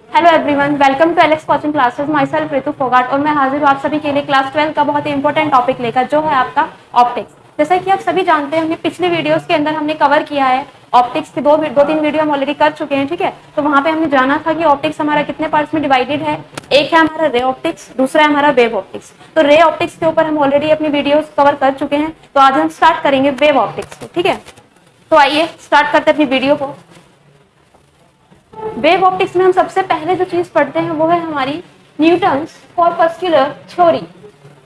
Hello everyone, welcome to Alex coaching classes. Myself Ritu Phogat और मैं हाजिर हूँ आप सभी के लिए क्लास 12 का बहुत ही इंपॉर्टेंट टॉपिक लेकर, जो है आपका ऑप्टिक्स। जैसा कि आप सभी जानते हैं, हमने पिछले वीडियोस के अंदर हमने कवर किया है ऑप्टिक्स के दो तीन वीडियो हम ऑलरेडी कर चुके हैं। ठीक है, तो वहां पे हमने जाना था कि ऑप्टिक्स हमारा कितने पार्ट्स में डिवाइडेड है। एक है हमारा रे ऑप्टिक्स, दूसरा है हमारा वेव ऑप्टिक्स। तो रे ऑप्टिक्स के ऊपर हम ऑलरेडी अपनी वीडियोस कवर कर चुके हैं, तो आज हम स्टार्ट करेंगे वेव ऑप्टिक्स को। ठीक है, तो आइए स्टार्ट करते हैं अपनी वीडियो को। वेव ऑप्टिक्स में हम सबसे पहले जो चीज पढ़ते हैं वो है हमारी न्यूटन्स कॉर्पस्कुलर थ्योरी।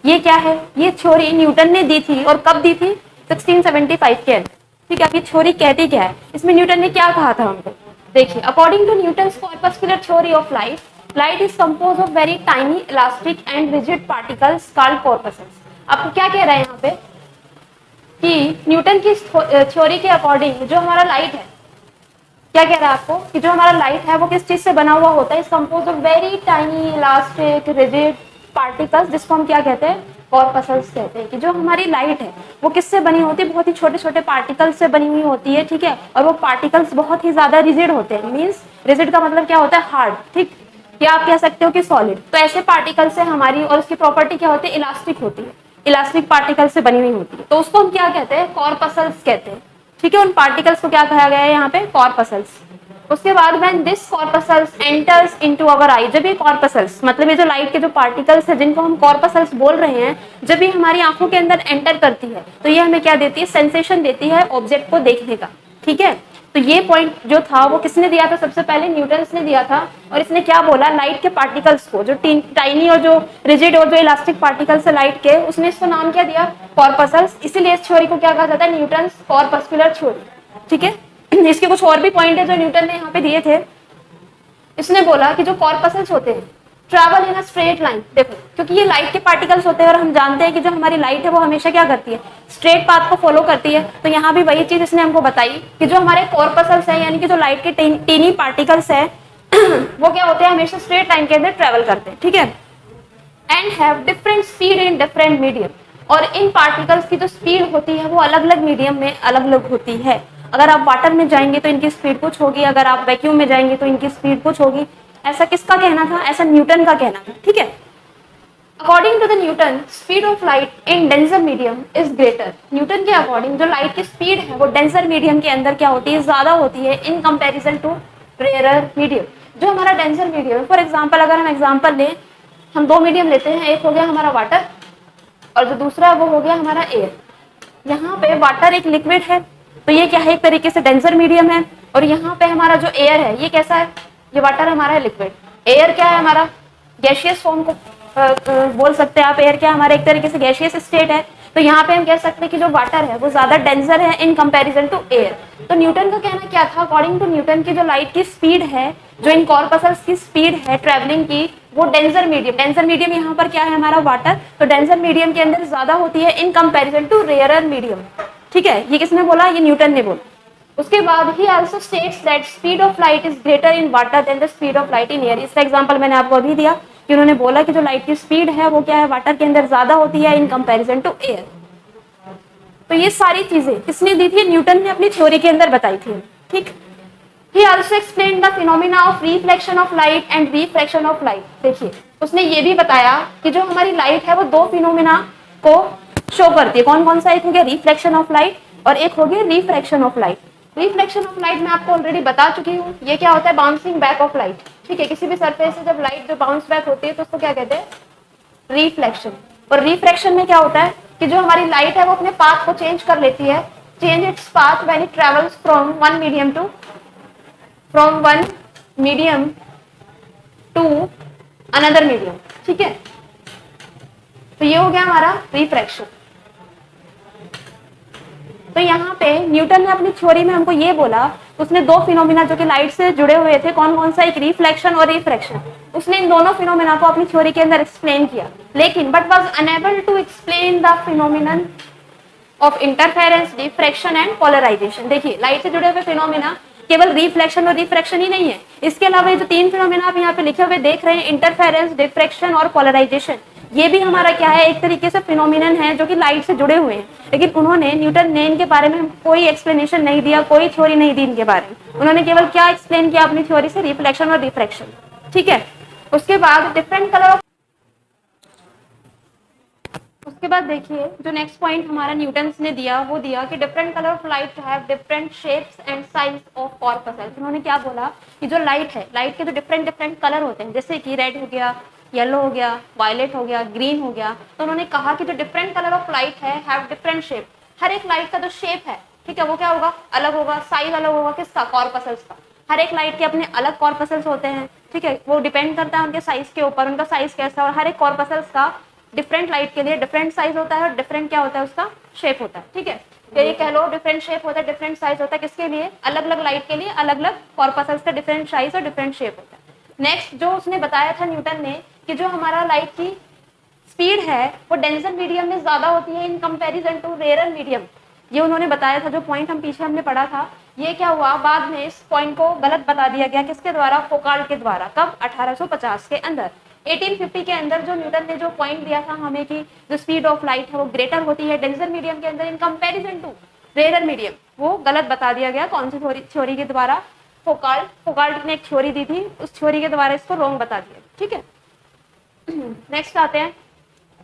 ये क्या है? ये थ्योरी न्यूटन ने दी थी, और कब दी थी? 1675 के अंदर। ठीक है, अब ये थ्योरी कहती क्या है, इसमें न्यूटन ने क्या कहा था हमको? देखिए, according to Newton's corpuscular theory of light, light is compose of very tiny elastic and rigid particles called corpuscles. आपको क्या कह रहे हैं यहाँ पे कि न्यूटन की थ्योरी के अकॉर्डिंग जो हमारा लाइट है, क्या कह रहा है आपको कि जो हमारा लाइट है वो किस चीज से बना हुआ होता है? इस compose of very tiny elastic rigid particles, जिसको हम क्या कहते हैं? कॉर्पसेल्स कहते हैं। कि जो हमारी लाइट है वो किससे बनी होती है? बहुत ही छोटे छोटे पार्टिकल्स से बनी हुई होती है। ठीक है, और वो पार्टिकल्स बहुत ही ज्यादा रिजिड होते हैं। मीन्स रिजिड का मतलब क्या होता है? हार्ड। ठीक, या आप कह सकते हो कि सॉलिड। तो ऐसे पार्टिकल से हमारी, और उसकी प्रॉपर्टी क्या होती है? इलास्टिक होती है, इलास्टिक पार्टिकल से बनी हुई होती है। तो उसको हम क्या कहते हैं? कॉर्पसेल्स कहते हैं। ठीक है, उन पार्टिकल्स को क्या कहा गया है यहाँ पे? कॉर्पसेल्स। उसके बाद when this corpuscles enters into our eye, जब ये कॉर्पसेल्स मतलब ये जो लाइट के जो पार्टिकल्स है जिनको हम कॉर्पसेल्स बोल रहे हैं, जब ये हमारी आंखों के अंदर एंटर करती है तो ये हमें क्या देती है? सेंसेशन देती है ऑब्जेक्ट को देखने का। ठीक है, तो ये पॉइंट जो था वो किसने दिया था? सबसे पहले न्यूटन ने दिया था। और इसने क्या बोला? लाइट के पार्टिकल्स को, जो टाइनी और जो रिजिड और जो इलास्टिक पार्टिकल्स है लाइट के, उसने इसको नाम क्या दिया? कॉर्पसेल्स। इसीलिए इस थ्योरी को क्या कहा जाता है? Newton corpuscular theory. ठीक है, इसके कुछ और भी पॉइंट है जो न्यूटन ने यहाँ पे दिए थे। इसने बोला कि जो कॉर्पसेल्स होते हैं travel in a straight line. देखो, क्योंकि ये लाइट के पार्टिकल्स होते हैं और हम जानते हैं कि जो हमारी लाइट है वो हमेशा क्या करती है? स्ट्रेट पाथ को फॉलो करती है। तो यहाँ भी वही चीज इसने हमको बताई कि जो हमारे कॉर्पसेल्स है, यानी कि जो लाइट के टीनी पार्टिकल्स है वो क्या होते हैं? हमेशा स्ट्रेट लाइन के अंदर ट्रेवल करते हैं। ठीक है, and have different speed in different medium. और इन पार्टिकल्स की जो स्पीड होती है वो अलग अलग मीडियम में अलग अलग होती है। अगर आप वाटर में जाएंगे तो इनकी स्पीड कुछ होगी, अगर आप वैक्यूम में जाएंगे तो इनकी स्पीड कुछ होगी। ऐसा किसका कहना था? ऐसा न्यूटन का कहना था। ठीक है, according to the Newton, speed of light in denser medium is greater. Newton के अकॉर्डिंग जो लाइट की स्पीड है वो डेंसर मीडियम के अंदर क्या होती है? ज्यादा होती है in comparison to rare medium. जो हमारा डेंसर मीडियम है, फॉर एग्जाम्पल अगर हम एग्जाम्पल लें, हम दो मीडियम लेते हैं। एक हो गया हमारा वाटर और जो दूसरा वो हो गया हमारा एयर। यहाँ पे वाटर एक लिक्विड है, तो ये क्या है? एक तरीके से डेंसर मीडियम है। और यहाँ पे हमारा जो एयर है ये कैसा है? ये वाटर हमारा है लिक्विड। एयर क्या है? हमारा गैशियस फॉर्म को बोल सकते हैं आप। एयर क्या? हमारा एक तरीके से गैशियस स्टेट है। तो यहाँ पे हम कह सकते हैं कि जो वाटर है वो ज्यादा डेंसर है इन कंपैरिजन टू एयर। तो न्यूटन का कहना क्या था? अकॉर्डिंग टू न्यूटन की जो लाइट की स्पीड है, जो इन कॉर्पसेल्स की स्पीड है ट्रेवलिंग की, वो डेंसर मीडियम यहाँ पर क्या है? हमारा वाटर। तो डेंसर मीडियम के अंदर ज्यादा होती है in comparison to rare medium. ठीक है, ये किसने बोला? ये न्यूटन ने बोला। उसके बाद he also states that speed of light is greater in water than the speed of light in air. इसका एग्जांपल मैंने आपको अभी दिया कि उन्होंने बोला कि जो लाइट की स्पीड है वो क्या है? वाटर के अंदर ज्यादा होती है इन कंपैरिजन टू एयर। तो ये सारी चीजें किसने दी थी? न्यूटन ने अपनी थ्योरी के अंदर बताई थी। ठीक, he also explained the phenomena of reflection of light and refraction of light। देखिए, उसने ये भी बताया कि जो हमारी लाइट है वो दो फिनोमिना को शो करती है। कौन कौन सा? एक हो गया रिफ्लेक्शन ऑफ लाइट और एक हो गया refraction of light. Reflection of light मैं आपको ऑलरेडी बता चुकी हूँ। ये क्या होता है? Bouncing back of light. ठीक है, किसी भी सरफेस से जब लाइट जो बाउंस बैक होती है तो उसको क्या कहते हैं? रिफ्लेक्शन। और रिफ्रैक्शन में क्या होता है कि जो हमारी लाइट है वो अपने पाथ को चेंज कर लेती है। Change its path when it travels from one medium to another medium. ठीक है, तो ये हो गया हमारा रिफ्रैक्शन। तो यहाँ पे न्यूटन ने अपनी थ्योरी में हमको ये बोला, उसने दो फिनोमिना जो कि लाइट से जुड़े हुए थे, कौन कौन सा? एक रिफ्लेक्शन और रिफ्रैक्शन। उसने इन दोनों फिनोमिना को अपनी थ्योरी के अंदर एक्सप्लेन किया, लेकिन but was unable to explain the phenomenon of interference, diffraction and polarisation. देखिए, लाइट से जुड़े हुए फिनोमिना केवल रिफ्लेक्शन और रिफ्रैक्शन ही नहीं है, इसके अलावा ये जो तीन फिनोमिना आप यहाँ पे लिखे हुए देख रहे हैं, इंटरफेरेंस, डिफ्रैक्शन और पोलराइजेशन, ये भी हमारा क्या है? एक तरीके से फिनोमिनन है जो कि लाइट से जुड़े हुए हैं। लेकिन उन्होंने, न्यूटन ने इनके बारे में कोई एक्सप्लेनेशन नहीं दिया, कोई थ्योरी नहीं दी इनके बारे में। उन्होंने केवल क्या एक्सप्लेन किया अपनी थ्योरी से? रिफ्लेक्शन और रिफ्रैक्शन। ठीक है। उसके बाद डिफरेंट कलर ऑफ, उसके बाद देखिए जो नेक्स्ट पॉइंट हमारा न्यूटन ने दिया वो दिया कि different colour of light have different shapes and size of corpuscles. उन्होंने क्या बोला कि जो लाइट है, लाइट के जो डिफरेंट डिफरेंट कलर होते हैं, जैसे कि रेड हो गया, येलो हो गया, वायलेट हो गया, ग्रीन हो गया, तो उन्होंने कहा कि जो डिफरेंट कलर ऑफ लाइट है हैव डिफरेंट शेप। हर एक लाइट का जो शेप है, ठीक है, वो क्या होगा, अलग होगा, साइज अलग होगा, किसका, कॉर्पसेल्स का। हर एक लाइट के अपने अलग कॉर्पसेल्स होते हैं, ठीक है, वो डिपेंड करता है उनके साइज के ऊपर, उनका साइज कैसा है, और हर एक कॉर्पसेल्स का डिफरेंट लाइट के लिए डिफरेंट साइज होता है और डिफरेंट क्या होता है, उसका शेप होता है। ठीक है, तो ये कह लो डिफरेंट शेप होता है, डिफरेंट साइज होता है, किसके लिए, अलग अलग लाइट के लिए अलग अलग कॉर्पसेल्स का डिफरेंट साइज और डिफरेंट शेप होता है। नेक्स्ट जो उसने बताया था न्यूटन ने कि जो हमारा लाइट की स्पीड है वो डेंसर मीडियम में ज्यादा होती है in comparison to rare medium, ये उन्होंने बताया था। जो पॉइंट हम पीछे हमने पढ़ा था, ये क्या हुआ, बाद में इस पॉइंट को गलत बता दिया गया, किसके द्वारा, फोकाल्ट के द्वारा। कब, 1850 के अंदर। 1850 के अंदर जो न्यूटन ने जो पॉइंट दिया था हमें कि जो स्पीड ऑफ लाइट है वो ग्रेटर होती है डेंसर मीडियम के अंदर in comparison to rare medium, वो गलत बता दिया गया। कौन सी थ्योरी के द्वारा, फोकाल्ट ने एक थ्योरी दी थी, उस थ्योरी के द्वारा इसको रॉन्ग बता दिया। ठीक है, नेक्स्ट आते हैं,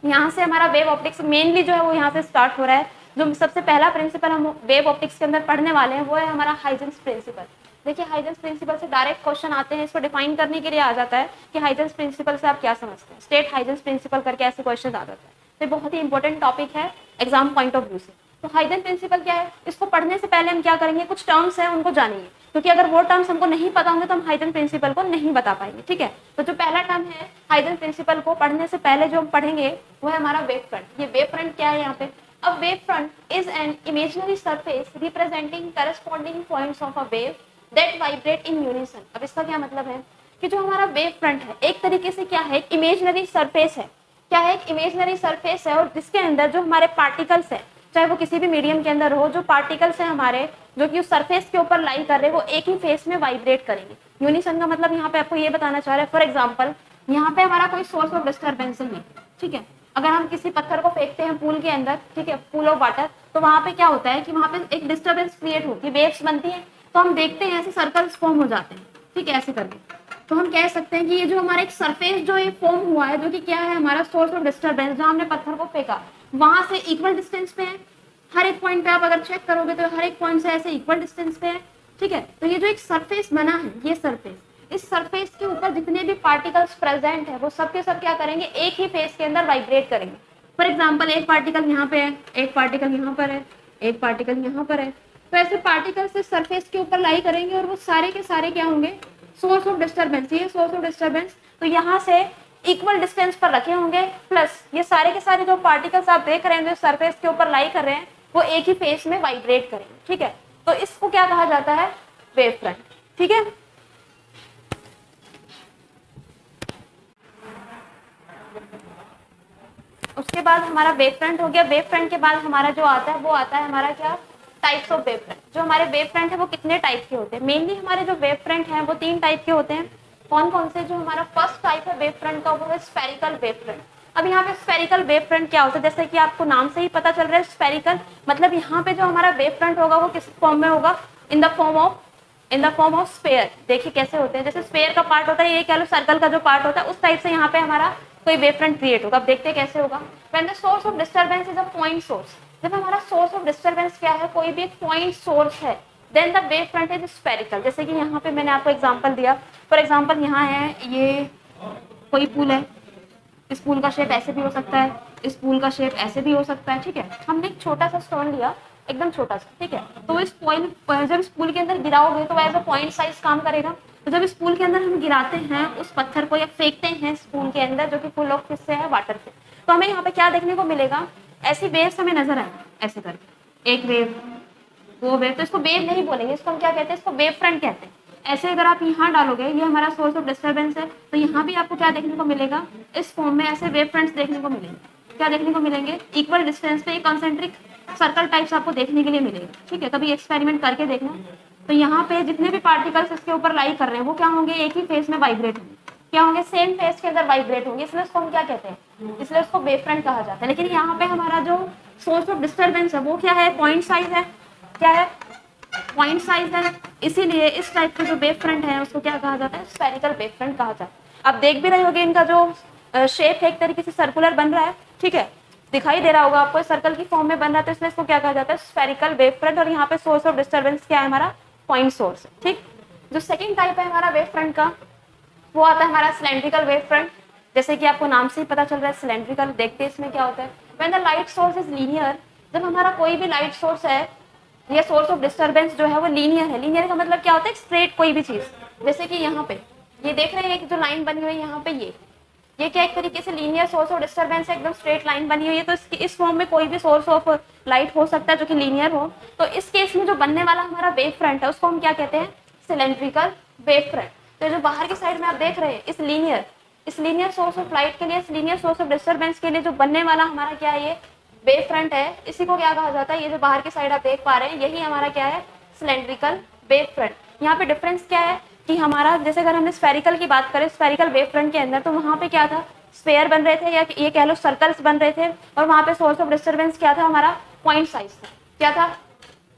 यहाँ से हमारा वेव ऑप्टिक्स मेनली जो है वो यहाँ से स्टार्ट हो रहा है। जो सबसे पहला प्रिंसिपल हम वेव ऑप्टिक्स के अंदर पढ़ने वाले हैं वो है हमारा हाइजेंस प्रिंसिपल। देखिए हाइजेंस प्रिंसिपल से डायरेक्ट क्वेश्चन आते हैं, इसको डिफाइन करने के लिए आ जाता है कि हाइजेंस प्रिंसिपल से आप क्या समझते हैं, स्टेट हाइजेंस प्रिंसिपल करके ऐसे क्वेश्चन आ जाता है। तो बहुत ही इंपॉर्टेंट टॉपिक है एग्जाम पॉइंट ऑफ व्यू से। तो हाइजेंस प्रिंसिपल क्या है, इसको पढ़ने से पहले हम क्या करेंगे, कुछ टर्म्स हैं उनको जानेंगे, क्योंकि अगर वो टर्म्स हमको नहीं पता होंगे तो हम हाइजेंस प्रिंसिपल को नहीं बता पाएंगे। ठीक है, तो जो पहला टर्म है हाइजेंस प्रिंसिपल को पढ़ने से पहले जो हम पढ़ेंगे वो है हमारा वेव फ्रंट। ये वेव फ्रंट क्या है यहाँ पे, A wave front is an imaginary surface representing corresponding points of a wave that vibrate in unison। अब इसका क्या मतलब है कि जो हमारा वेव फ्रंट है एक तरीके से क्या है, एक इमेजिनरी सरफेस है। क्या है, एक इमेजिनरी सरफेस है, और जिसके अंदर जो हमारे पार्टिकल्स है, चाहे वो किसी भी मीडियम के अंदर हो, जो पार्टिकल्स है हमारे जो कि उस सरफेस के ऊपर लाई कर रहे हैं वो एक ही फेस में वाइब्रेट करेंगे। यूनिसन का मतलब यहाँ पे आपको ये बताना चाह रहे हैं, फॉर एग्जाम्पल यहाँ पे हमारा कोई सोर्स ऑफ डिस्टर्बेंस नहीं, ठीक है, अगर हम किसी पत्थर को फेंकते हैं पूल के अंदर, ठीक है, पूल ऑफ वाटर, तो वहां पे क्या होता है कि वहां पे एक डिस्टर्बेंस क्रिएट होती है, वेव्स बनती है, तो हम देखते हैं ऐसे सर्कल्स फॉर्म हो जाते हैं, ठीक है, ऐसे करके। तो हम कह सकते हैं कि ये जो हमारा एक सरफेस जो ये फॉर्म हुआ है, जो कि क्या है हमारा सोर्स ऑफ डिस्टर्बेंस, जहां हमने पत्थर को फेंका वहां से इक्वल डिस्टेंस पे है। हर एक पॉइंट पे आप अगर चेक करोगे तो हर एक पॉइंट से ऐसे इक्वल डिस्टेंस पे है। ठीक है, तो ये जो एक सरफेस बना है, ये सरफेस, इस सरफेस के ऊपर जितने भी पार्टिकल्स प्रेजेंट है वो सब के सब क्या करेंगे, एक ही फेस के अंदर वाइब्रेट करेंगे। फॉर एग्जाम्पल एक पार्टिकल यहाँ पे है, एक पार्टिकल यहाँ पर है, एक पार्टिकल यहाँ पर है, तो ऐसे पार्टिकल्स इस सरफेस के ऊपर लाई करेंगे और वो सारे के सारे क्या होंगे, सोर्स ऑफ डिस्टर्बेंस। ये सोर्स ऑफ डिस्टर्बेंस तो यहाँ से इक्वल डिस्टेंस पर रखे होंगे, प्लस ये सारे के सारे जो पार्टिकल्स आप देख रहे हैं जो सरफेस के ऊपर लाई कर रहे हैं वो एक ही फेस में वाइब्रेट करेंगे। ठीक है, तो इसको क्या कहा जाता है, वेव फ्रंट। ठीक है, उसके बाद हमारा वेव फ्रंट हो गया। वेव फ्रंट के बाद हमारा जो आता है वो आता है हमारा क्या, टाइप्स ऑफ वेव फ्रंट। जो हमारे वेव फ्रंट है वो कितने टाइप के होते हैं, मेनली हमारे जो वेव फ्रंट है वो 3 टाइप के होते हैं। कौन कौन से, जो हमारा फर्स्ट टाइप है वेव फ्रंट का वो है स्फेरिकल वेव फ्रंट। अब यहाँ पे स्फेरिकल वेव फ्रंट क्या होता है, जैसे कि आपको नाम से ही पता चल रहा है स्फेरिकल, मतलब यहाँ पे जो हमारा वेव फ्रंट होगा वो किस फॉर्म में होगा, इन द फॉर्म ऑफ स्फेयर। देखिए कैसे होते हैं, जैसे स्फेयर का पार्ट होता है, ये कह लो सर्कल का जो पार्ट होता है, उस टाइप से यहाँ पे हमारा कोई वेव फ्रंट क्रिएट होगा। अब देखते हैं कैसे होगा। When the source of disturbance is a point source, जब हमारा सोर्स ऑफ डिस्टर्बेंस क्या है, कोई भी एक पॉइंट सोर्स है, then the wave front is spherical. जैसे कि यहाँ पे मैंने आपको एग्जांपल दिया, फॉर एग्जांपल यहाँ है ये कोई पूल है, इस पूल का शेप ऐसे भी हो सकता है, इस पूल का शेप ऐसे भी हो सकता है। ठीक है, हमने एक छोटा सा स्टोन लिया, एकदम छोटा सा, ठीक है, तो इस पॉइंट जब इस पूल के अंदर गिराओगे तो एज अ पॉइंट साइज काम करेगा। तो जब इस पूल के अंदर हम गिराते हैं उस पत्थर को या फेंकते हैं इस पूल के अंदर जो कि फुल ऑफ किससे है, वाटर से, तो हमें यहाँ पे क्या देखने को मिलेगा, ऐसी वेव्स हमें नजर आए, ऐसे करके एक वेव, वो वेव, तो इसको वेव नहीं बोलेंगे, इसको हम क्या कहते हैं, इसको वेव फ्रंट कहते हैं। ऐसे अगर आप यहाँ डालोगे, ये हमारा सोर्स ऑफ डिस्टर्बेंस है, तो यहाँ भी आपको क्या देखने को मिलेगा, इस फॉर्म में ऐसे वेव फ्रंट्स देखने को मिलेंगे। क्या देखने को मिलेंगे, इक्वल डिस्टेंस पे कंसेंट्रिक सर्कल टाइप्स आपको देखने के लिए मिलेगा। ठीक है, कभी एक्सपेरिमेंट करके देखना। तो यहाँ पे जितने भी पार्टिकल्स इसके ऊपर लाई कर रहे हैं वो क्या होंगे, एक ही फेस में वाइब्रेट होंगे, क्या होंगे, सेम फेस के अंदर वाइब्रेट होंगे, इसलिए उसको हम क्या कहते हैं, इसलिए उसको वेव फ्रंट कहा जाता है। लेकिन यहाँ पे हमारा जो सोर्स ऑफ डिस्टर्बेंस है वो क्या है, पॉइंट साइज है, क्या है, पॉइंट साइज है, इसीलिए इस टाइप के जो वेव फ्रंट है उसको क्या कहा जाता है, स्फेरिकल वेव फ्रंट कहा जाता है। आप देख भी रहे होगे इनका जो शेप है एक तरीके से सर्कुलर बन रहा है, ठीक है, दिखाई दे रहा होगा आपको सर्कल की फॉर्म में बन रहा है, तो इसलिए इसको क्या कहा जाता है, स्फेरिकल वेव फ्रंट। और यहाँ पे सोर्स ऑफ डिस्टर्बेंस क्या है हमारा, पॉइंट सोर्स, ठीक। जो सेकंड टाइप है हमारा वेव फ्रंट का, वो आता है हमारा सिलेंड्रिकल वेव फ्रंट। जैसे कि आपको नाम से ही पता चल रहा है सिलेंड्रिकल, देखते हैं इसमें क्या होता है। When the light source is linear, जब हमारा कोई भी लाइट सोर्स है या सोर्स ऑफ डिस्टर्बेंस जो है वो लीनियर है। लीनियर का मतलब क्या होता है, स्ट्रेट कोई भी चीज, जैसे कि यहाँ पे ये देख रहे हैं कि जो लाइन बनी हुई है यहाँ पे, ये क्या एक तरीके से लीनियर सोर्स ऑफ डिस्टर्बेंस है, एकदम स्ट्रेट लाइन बनी हुई है। तो इस फॉर्म में कोई भी सोर्स ऑफ लाइट हो सकता है जो कि लीनियर हो। तो इस केस में जो बनने वाला हमारा वेव फ्रंट है उसको हम क्या कहते हैं, सिलेंड्रिकल वेव फ्रंट। तो जो बाहर की साइड में आप देख रहे हैं इस लीनियर सोर्स ऑफ लाइट के लिए, इस लीनियर सोर्स ऑफ डिस्टर्बेंस के लिए जो बनने वाला हमारा क्या है, ये वेव फ्रंट है, इसी को क्या कहा जाता है, ये जो बाहर की साइड आप देख पा रहे हैं यही हमारा क्या है, सिलेंड्रिकल वेव फ्रंट। यहाँ पे डिफरेंस क्या है कि हमारा, जैसे अगर हमने स्फेरिकल की बात करें, स्फेरिकल वेव फ्रंट के अंदर तो वहाँ पे क्या था, स्फेयर बन रहे थे या ये कह लो सर्कल्स बन रहे थे, और वहाँ पे सोर्स ऑफ डिस्टर्बेंस क्या था हमारा, पॉइंट साइज था। क्या था,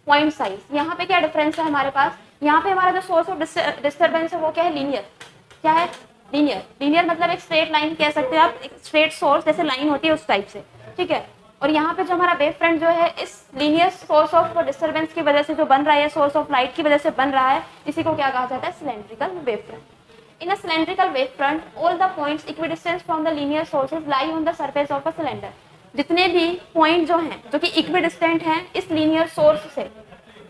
पॉइंट साइज। यहाँ पे क्या डिफरेंस है हमारे पास, यहाँ पे हमारा जो सोर्स ऑफ डिस्टर्बेंस है वो क्या है, लीनियर। क्या है, लीनियर मतलब एक स्ट्रेट लाइन कह सकते हैं आप, एक स्ट्रेट सोर्स जैसे लाइन होती है उस टाइप से, ठीक है। और यहाँ पे जो हमारा वेव फ्रंट जो है इस लीनियर सोर्स ऑफ डिस्टर्बेंस की वजह से जो बन रहा है, सोर्स ऑफ लाइट की वजह से बन रहा है, इसी को क्या कहा जाता है, cylindrical wave front. In a cylindrical wave front all the points equidistance from the linear sources lie on the surface of a cylinder. जितने भी पॉइंट जो हैं जो कि इक्विडिस्टेंट हैं इस लीनियर सोर्स से,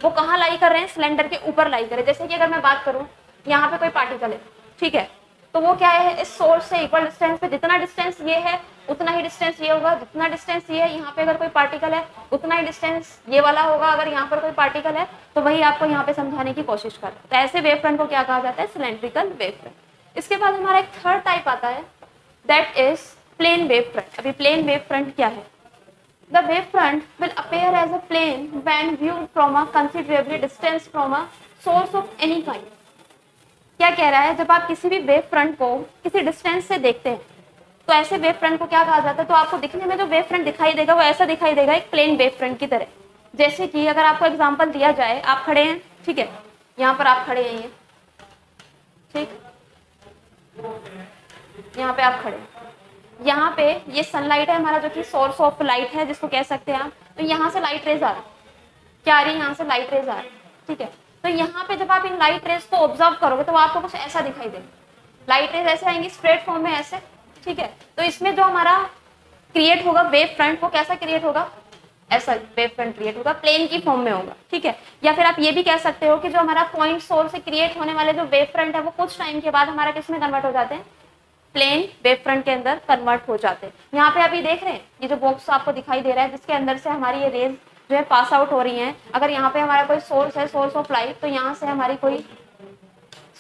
वो कहाँ लाई कर रहे हैं, सिलेंडर के ऊपर लाई कर रहे हैं। जैसे कि अगर मैं बात करूँ, यहाँ पे कोई पार्टिकल है, ठीक है, तो वो क्या है, इस सोर्स से इक्वल डिस्टेंस पे, जितना डिस्टेंस ये है उतना ही डिस्टेंस ये होगा, जितना डिस्टेंस ये है, यहाँ पे अगर कोई पार्टिकल है उतना ही डिस्टेंस ये वाला होगा, अगर यहाँ पर कोई पार्टिकल है तो वही आपको यहाँ पे समझाने की कोशिश कर रहा है। तो ऐसे वेव फ्रंट को क्या कहा जाता है, सिलेंड्रिकल वेव फ्रंट। इसके बाद हमारा एक थर्ड टाइप आता है, that is plane wave front. अभी प्लेन वेव फ्रंट क्या है, the wave front will appear as a plane when viewed from a considerably distance from a source of any kind। क्या कह रहा है, जब आप किसी भी वेव फ्रंट को किसी डिस्टेंस से देखते हैं तो ऐसे वेव फ्रंट को क्या कहा जाता है, तो आपको दिखने में जो वेव फ्रंट दिखाई देगा वो ऐसा दिखाई देगा, एक प्लेन वेव फ्रंट की तरह। जैसे कि अगर आपको एग्जांपल दिया जाए, आप खड़े हैं, ठीक है, यहाँ पर आप खड़े हैं, ये ठीक, यहाँ पे आप खड़े हैं, यहाँ पे ये सनलाइट है हमारा जो कि सोर्स ऑफ लाइट है जिसको कह सकते हैं आप। तो यहाँ से लाइट रेज आ रही, क्या आ रही है, यहाँ से लाइट रेज आ रही, ठीक है। तो यहाँ पे जब आप इन लाइट रेज को ऑब्जर्व करोगे तो आपको कुछ ऐसा दिखाई देगा, लाइट रेज ऐसे आएंगी स्ट्रेट फॉर्म में ऐसे, ठीक है। तो इसमें जो हमारा क्रिएट होगा वेव फ्रंट, वो कैसा क्रिएट होगा, ऐसा वेव फ्रंट क्रिएट होगा, प्लेन की फॉर्म में होगा, ठीक है। या फिर आप ये भी कह सकते हो कि जो हमारा पॉइंट सोर्स से क्रिएट होने वाले जो वेव फ्रंट है वो कुछ टाइम के बाद हमारा किस में कन्वर्ट हो जाते हैं, प्लेन वेव फ्रंट के अंदर कन्वर्ट हो जाते हैं। यहाँ पे आप ये देख रहे हैं, ये जो बॉक्स आपको दिखाई दे रहा है जिसके अंदर से हमारी ये रेज जो है पास आउट हो रही हैं। अगर यहाँ पे हमारा कोई सोर्स है, सोर्स ऑफ लाइट, तो यहाँ से हमारी कोई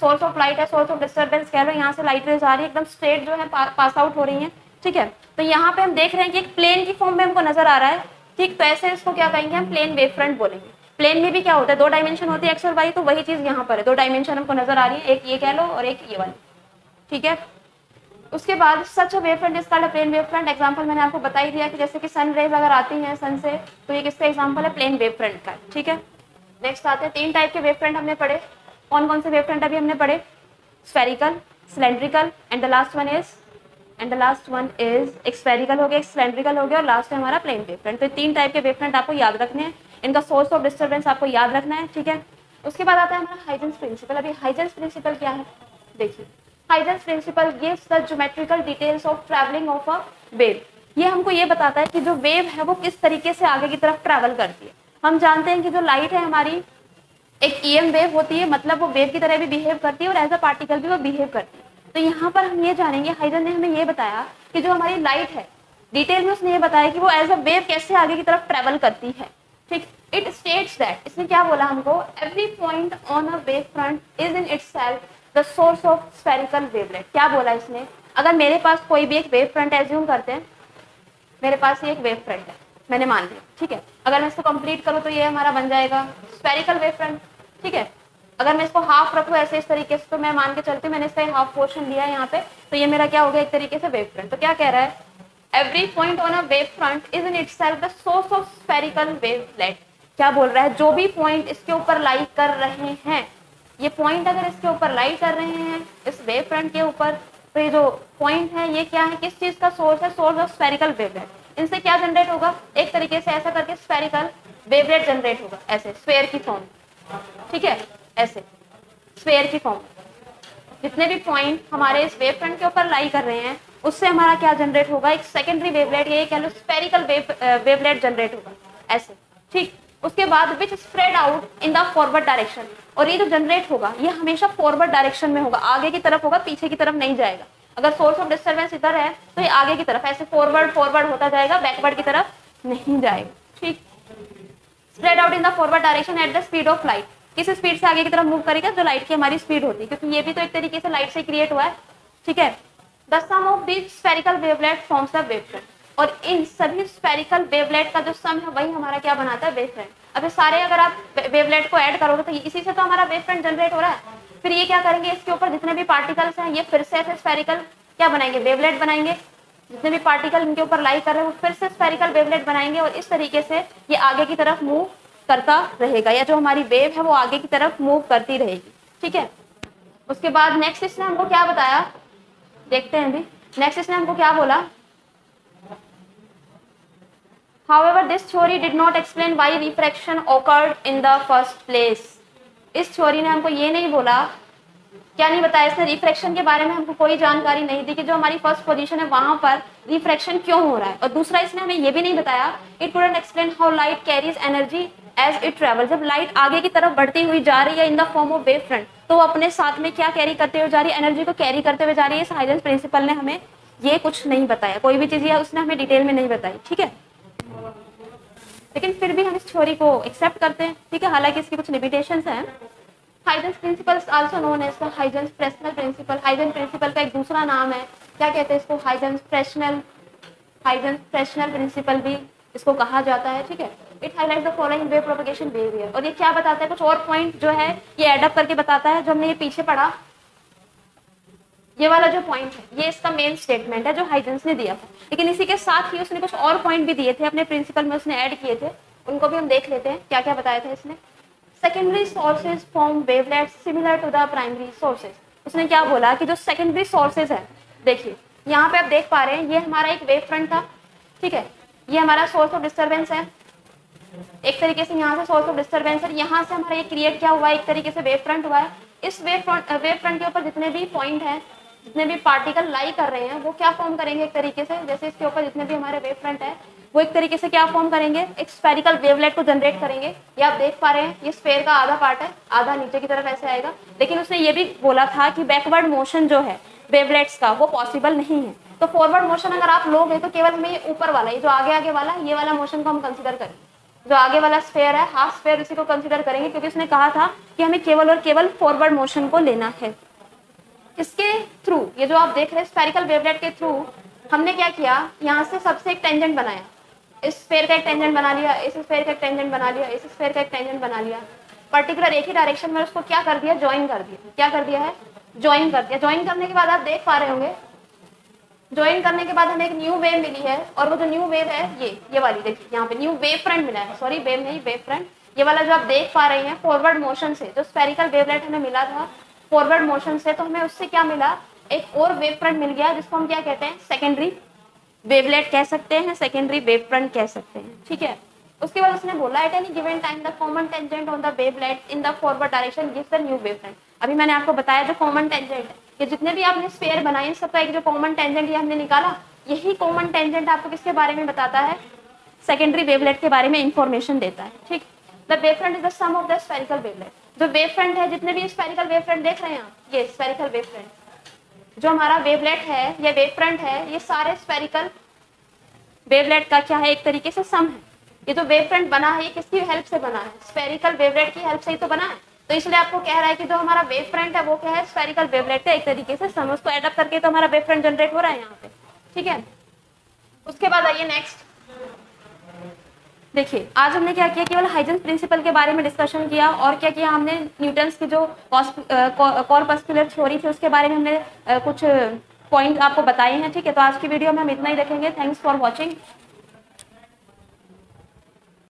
सोर्स ऑफ लाइट है, सोर्स ऑफ डिस्टर्बेंस कह लो, यहाँ से लाइट रेज आ रही है, एकदम स्ट्रेट जो है पास आउट हो रही है, ठीक है। तो यहाँ पे हम देख रहे हैं कि एक प्लेन की फॉर्म में हमको नजर आ रहा है, ठीक। तो ऐसे इसको क्या कहेंगे, हम प्लेन वेव फ्रंट बोलेंगे। प्लेन में भी क्या होता है, दो डायमेंशन होती है एक्स और वाई, तो वही चीज यहाँ पर है, दो डायमेंशन हमको नजर आ रही है, एक ये कह लो और एक ये वाली, ठीक है। उसके बाद such wave front is called plane wave front. Example मैंने आपको बता ही दिया कि जैसे कि सन रेज अगर आती हैं सन से, तो ये किसका एग्जांपल है, प्लेन वेव फ्रंट का, ठीक है। नेक्स्ट आते हैं, तीन टाइप के वेव फ्रंट हमने पढ़े। कौन कौन से वेव फ्रंट अभी हमने पढ़े, spherical, cylindrical and the last one is एक स्फेरिकल हो गया, एक सिलेंड्रिकल हो गया, और लास्ट है हमारा प्लेन वेव फ्रंट। तो तीन टाइप के वेव फ्रंट आपको याद रखने हैं, इनका सोर्स ऑफ डिस्टर्बेंस आपको याद रखना है, ठीक है। उसके बाद आता है हमारा हाइजेंस प्रिंसिपल। अभी हाइजेंस प्रिंसिपल क्या है, देखिए, Huygens principle gives the geometrical details of travelling of a wave. ये हमको ये बताता है कि जो वेव है वो किस तरीके से आगे की तरफ ट्रैवल करती है। हम जानते हैं कि जो लाइट है हमारी एक ईएम वेव होती है, मतलब वो वेव की तरह भी बिहेव करती है और एज अ पार्टिकल भी वो बिहेव करती है। तो यहाँ पर हम ये जानेंगे, हाइजेंस ने हमें ये बताया कि जो हमारी लाइट है, डिटेल में उसने ये बताया कि वो एज अ वेव कैसे आगे की तरफ ट्रैवल करती है, ठीक। इट स्टेट्स दैट, इसने क्या बोला हमको, every point on a wave front is in itself the source of spherical wavelet. क्या बोला इसने, अगर मेरे पास कोई भी एक वेव फ्रंट एज्यूम करते हैं, मेरे पास ये एक वेव फ्रंट है, मैंने मान लिया, ठीक है। अगर मैं इसको कंप्लीट करूँ तो ये हमारा बन जाएगा स्फेरिकल वेव फ्रंट, ठीक है। अगर मैं इसको हाफ रखूँ ऐसे इस तरीके से, तो मैं मान के चलती हूँ मैंने इसका हाफ पोर्शन लिया है यहाँ पे, तो ये मेरा क्या हो गया, एक तरीके से वेव फ्रंट। तो क्या कह रहा है, every point on a wave front is in itself the source of spherical wavelet. क्या बोल रहा है, जो भी पॉइंट इसके ऊपर लाई कर रहे हैं, ये पॉइंट अगर इसके ऊपर लाई कर रहे हैं इस वेव फ्रंट के ऊपर, तो ये जो पॉइंट है ये क्या है, किस चीज का सोर्स है, सोर्स ऑफ स्फेरिकल वेवलेट। इनसे क्या जनरेट होगा, एक तरीके से ऐसा करके स्फेरिकल वेवलेट जनरेट होगा, ऐसे स्फेयर की फॉर्म, ठीक है, ऐसे स्फेयर की फॉर्म। जितने भी पॉइंट हमारे इस वेव फ्रंट के ऊपर लाई कर रहे हैं उससे हमारा क्या जनरेट होगा, एक सेकेंडरी वेवलेट, ये कह लो स्फेरिकल वेवलेट जनरेट होगा, ऐसे, ठीक। उसके बाद which spread out in the forward direction, और ये जो जनरेट होगा ये हमेशा फॉरवर्ड डायरेक्शन में होगा, आगे की तरफ होगा, पीछे की तरफ नहीं जाएगा। अगर सोर्स ऑफ डिस्टर्बेंस इधर है तो ये आगे की तरफ ऐसे फॉरवर्ड फॉरवर्ड होता जाएगा, बैकवर्ड की तरफ नहीं जाएगा, ठीक। Spread out in the forward direction at the speed of light, किस स्पीड से आगे की तरफ मूव करेगा, जो लाइट की हमारी स्पीड होती है, क्योंकि ये भी तो एक तरीके से लाइट से क्रिएट हुआ है, ठीक है। The sum of the spherical wavelet forms the wavefront, और इन सभी स्फेरिकल वेवलेट का जो सम है वही हमारा क्या बनाता है, वेवफ्रंट। अब ये सारे अगर आप वेवलेट को ऐड करोगे तो इसी से तो हमारा वेवफ्रंट जनरेट हो रहा है। फिर ये क्या करेंगे, इसके ऊपर जितने भी पार्टिकल्स हैं ये फिर से स्फेरिकल क्या बनाएंगे, वेवलेट बनाएंगे। जितने भी पार्टिकल इनके ऊपर लाई कर रहे हैं वो फिर से स्फेरिकल वेवलेट बनाएंगे, और इस तरीके से ये आगे की तरफ मूव करता रहेगा, या जो हमारी वेव है वो आगे की तरफ मूव करती रहेगी, ठीक है। उसके बाद नेक्स्ट इसने हमको क्या बताया, देखते हैं अभी। नेक्स्ट इसने हमको क्या बोला, However, this theory did not explain why refraction occurred in the first place. इस थ्योरी ने हमको ये नहीं बोला, क्या नहीं बताया इसने, रिफ्रैक्शन के बारे में हमको कोई जानकारी नहीं दी कि जो हमारी फर्स्ट पोजीशन है वहां पर रिफ्रैक्शन क्यों हो रहा है। और दूसरा इसने हमें ये भी नहीं बताया, it couldn't explain how light carries energy as it travel. जब लाइट आगे की तरफ बढ़ती हुई जा रही है in the form of wave front, तो वो अपने साथ में क्या कैरी करते हुए जा रही है, एनर्जी को कैरी करते हुए जा रही है। इस हाइजेंस प्रिंसिपल ने हमें ये कुछ नहीं बताया, कोई भी चीज उसने हमें डिटेल में नहीं बताई, ठीक है। लेकिन फिर भी हम इस थ्योरी को एक्सेप्ट करते हैं, ठीक है, हालांकि इसकी कुछ लिमिटेशंस हैं। Huygens principle also known as the Huygens Fresnel principle. Huygens principle का एक दूसरा नाम है, क्या कहते हैं इसको, हाइजेंस फ्रेस्नेल प्रिंसिपल भी इसको कहा जाता है, ठीक है। It highlight the following wave propagation behaviour, और ये क्या बताता है, कुछ और पॉइंट जो है ये एडअप करके बताता है, जो हमने ये पीछे पढ़ा। ये वाला जो पॉइंट है ये इसका मेन स्टेटमेंट है जो हाइजेंस ने दिया था, लेकिन इसी के साथ ही उसने कुछ और पॉइंट भी दिए थे अपने प्रिंसिपल में, उसने ऐड किए थे, उनको भी हम देख लेते हैं क्या क्या बताया था इसने। Secondary sources form wavelets similar to the primary sources. उसने क्या बोला कि जो सेकेंडरी सोर्सेज है, देखिए यहाँ पे आप देख पा रहे हैं ये हमारा एक वेव फ्रंट था, ठीक है, ये हमारा सोर्स ऑफ डिस्टर्बेंस है, एक तरीके से यहाँ से सोर्स ऑफ डिस्टर्बेंस है, यहाँ से हमारा ये क्रिएट क्या हुआ है, एक तरीके से वेव फ्रंट हुआ है। इस वेव फ्रंट के ऊपर जितने भी पॉइंट हैं, जितने भी पार्टिकल लाई कर रहे हैं वो क्या फॉर्म करेंगे, एक तरीके से जैसे इसके ऊपर जितने भी हमारे वेव फ्रंट है वो एक तरीके से क्या फॉर्म करेंगे, एक स्फेरिकल वेवलेट को जनरेट करेंगे। ये आप देख पा रहे हैं ये स्फेयर का आधा पार्ट है, आधा नीचे की तरफ ऐसे आएगा। लेकिन उसने ये भी बोला था कि बैकवर्ड मोशन जो है वेवलेट्स का वो पॉसिबल नहीं है। तो फॉरवर्ड मोशन अगर आप लोगे तो केवल हमें ये ऊपर वाला, ये जो आगे आगे वाला, ये वाला मोशन को हम कंसिडर करें, जो आगे वाला स्फेयर है हाफ स्फेयर, उसी को कंसिडर करेंगे, क्योंकि उसने कहा था कि हमें केवल और केवल फॉरवर्ड मोशन को लेना है। इसके थ्रू ये जो आप देख रहे हैं स्फेरिकल वेवलेट के थ्रू हमने क्या किया, यहाँ से सबसे एक टेंजेंट बनाया, इस स्फेयर का एक टेंजेंट बना लिया, इस स्फेयर का एक टेंजेंट बना लिया, इस स्फेयर का एक टेंजेंट बना लिया, पर्टिकुलर एक ही डायरेक्शन में उसको क्या कर दिया, ज्वाइन कर दिया। क्या कर दिया है, ज्वाइन कर दिया। ज्वाइन करने के बाद आप देख पा रहे होंगे, ज्वाइन करने के बाद हमें एक न्यू वेव मिली है, और वो जो न्यू वेव है ये वाली देखिए, यहाँ पे न्यू वेव फ्रंट मिला है, सॉरी वेव नहीं वेव फ्रंट, ये वाला जो आप देख पा रहे हैं फॉरवर्ड मोशन से जो स्फेरिकल वेवलेट हमें मिला था फॉरवर्ड मोशन से, तो हमें उससे क्या मिला, एक और वेव फ्रंट मिल गया जिसको हम क्या कहते हैं, सेकेंडरी वेवलेट कह सकते हैं, सेकेंडरी वेव फ्रंट कह सकते हैं, ठीक है। उसके बाद उसने बोला at any given time the common tangent on the wavelet in the forward direction gives the new wave front. अभी मैंने आपको बताया जो कॉमन टेंजेंट है कि जितने भी आपने स्फेयर बनाए सबका एक जो कॉमन टेंजेंट ये हमने निकाला, यही कॉमन टेंजेंट आपको किसके बारे में बताता है, सेकेंडरी वेवलेट के बारे में इंफॉर्मेशन देता है, ठीक। The wave front is the sum of the spherical wavelet. जो वेव फ्रंट है, जितने भी स्फेरिकल वेव फ्रंट देख रहे हैं आप, ये स्फेरिकल वेव फ्रंट जो हमारा वेवलेट है या वेव फ्रंट है, ये सारे स्फेरिकल वेवलेट का क्या है, एक तरीके से सम है। ये जो वेव फ्रंट बना है ये किसकी हेल्प से बना है, स्फेरिकल वेवलेट की हेल्प से ही तो बना है। तो इसलिए आपको कह रहा है कि जो हमारा वेव फ्रंट है वो क्या है, स्फेरिकल वेवलेट का एक तरीके से सम, उसको एड अप करके तो हमारा वेव फ्रंट जनरेट हो रहा है यहाँ पे, ठीक है। उसके बाद आइए नेक्स्ट देखिए, आज हमने क्या किया, केवल हाइजेंस प्रिंसिपल के बारे में डिस्कशन किया, और क्या किया हमने, न्यूटन्स की जो कॉर्पस्कुलर थ्योरी थी उसके बारे में हमने कुछ पॉइंट आपको बताए हैं, ठीक है। तो आज की वीडियो में हम इतना ही रखेंगे। Thanks for watching.